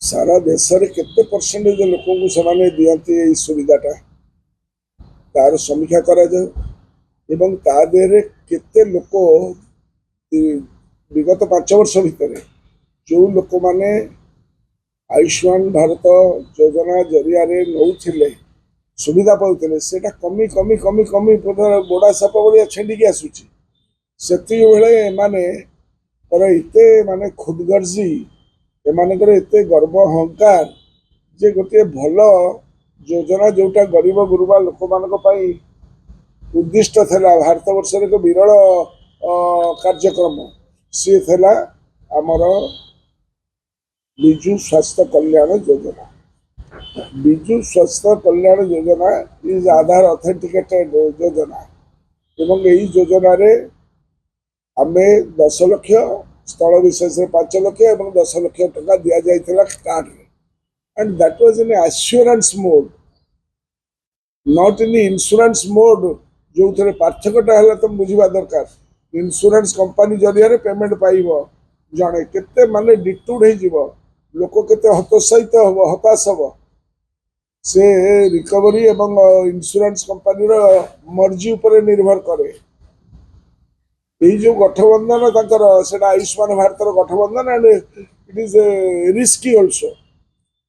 सारा देश रे केते परसेंटेज लोक को से दियंती सुविधाटा तार समीक्षा करा जाऊ एवं ता देहरे केते लोक विगत 5 वर्ष भितर जो लोक माने आयुष्मान भारत योजना जरिया नौथिले सुविधा पाउथिले सेटा कमी कमी कमी कमी बड़ा साप भाया छेडिकी आसुची सेति बेले माने पर इते माने खुदगर्जी एमानकर एते गर्व अहंकार जे गोटे भल योजना जोटा गरीब गुरुबा लोक मान उद्दिष्ट थिला भारत वर्ष एक विरल कार्यक्रम सी थिला आमर विजु स्वास्थ्य कल्याण योजना। विजु स्वास्थ्य Kalyan Yojana is Aadhaar authenticated योजना एवं यही योजना रे आमे 10 लाख स्थल विशेष 5 लाख और 10 लाख टका दि जाइथिला कार्ड रे and that was in assurance mode not in insurance mode जो थे पार्थक्यटा है तुम बुझा दरकार इंश्योरेंस कंपनी जरिया पेमेंट पाइब जड़े केते माने डिटूड हो लोक केते हतोत्साहित हम हताश हम से रिकवरी एवं इंश्योरेंस कंपनी मर्जी उपर निर्भर करे यही जो गठबंधन से आयुष्मान भारत गठबंधन and it is risky also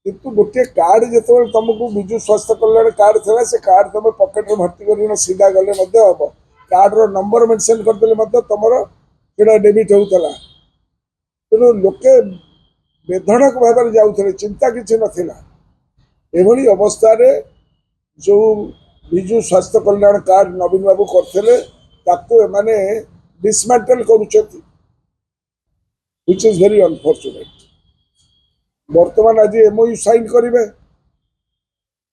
किंतु गोटे कार्ड जो तुमको विजु स्वास्थ्य कल्याण कार्ड था से कार्ड तुम पकेट भर्ती कर सीधा गले हम कार्ड रो नंबर मेंशन करदे तुम डेबिट होता तेणु लोके बेधड़क भाव जाऊे चिंता किसी नाला एभली अवस्था जो विजु स्वास्थ्य कल्याण कार्ड नवीन बाबू करते डिसमेंटल करुँच व्हिच इज वेरी अनफॉर्चुनेट। बर्तमान आज एमओयू साइन करेंगे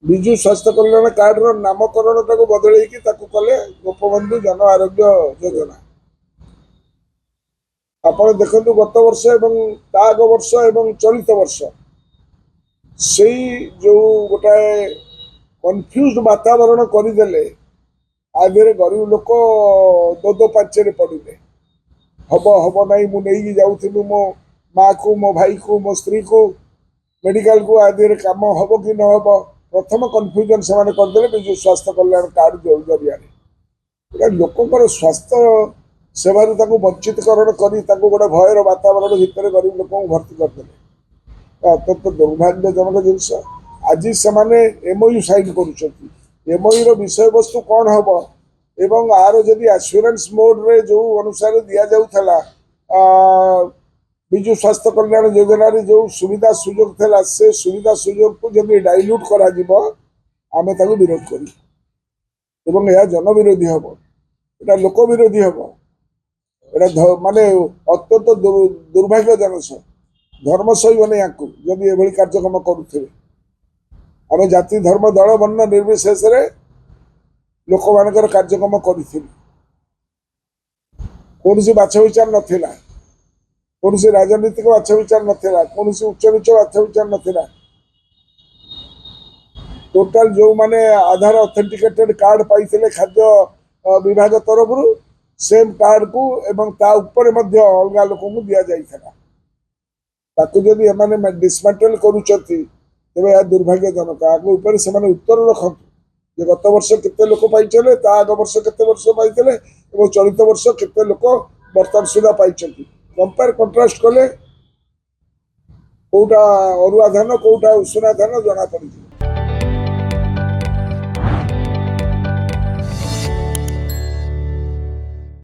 विजु स्वास्थ्य कल्याण कार्ड रो नामकरण टाक बदल कले गोपबंधु जन आरोग्य योजना। आपड़ देखु गत वर्ष एवं आग वर्ष एवं चलित वर्ष से जो गोटाए कन्फ्यूज वातावरण करदे आगे गरीब लोक दो पाचे पड़े हम हम ना मुझे जाऊँ मो माँ को मो भाई को मो स्त्री को मेडिकल को आदि कम हम कि न हम प्रथम कन्फ्यूजन से करदे विजु स्वास्थ्य कल्याण कार्ड जो जरिया लोकर स्वास्थ्य सेवार वंचितकरण कर गोटे भयर वातावरण भितर गरीब लोक भर्ती करदे अत्यंत दुर्भाग्यजनक जिनस। आज से एमओयू साइन कर विषय वस्तु कौन हम एवं आर जदि एश्योरेंस मोड रे जो अनुसार दि जाऊला विजु स्वास्थ्य कल्याण योजना जो सुविधा सुजोग था से सुविधा सुजोग को जब डाइल्यूट करा आमे ताकू विरोध करूँ यह जन विरोधी हम यहाँ लोक विरोधी हम यहाँ माने अत्यंत दुर्भाग्यजनक धर्म सही नहीं या जब ये कार्यक्रम करुवे आम जाति धर्म दल वर्ण निर्विशेष लोक मान कार्यक्रम कर बाछ विचार नाला कौन राजनीतिक बाछ विचार नाला कौन उच्च नीच बाछ विचार नाला टोटाल जो माने आधार ऑथेंटिकेटेड कार्ड पाई खाद्य विभाग तरफ सेम कार्ड को एवं ता ऊपर अलग लोक को दि जाता जदि एम डिसमेंटल करुँच यह दुर्भाग्यजनक आग ऊपर से उत्तर रखु जे गत वर्ष केते लोक पाइले आग वर्ष केते वर्ष पाइले और चलित वर्ष केते लोक बर्तमान सुधा पाई कंपेयर कंट्रास्ट कले कौटा अरुआ धान कौटा उषुना धान जना पड़ी।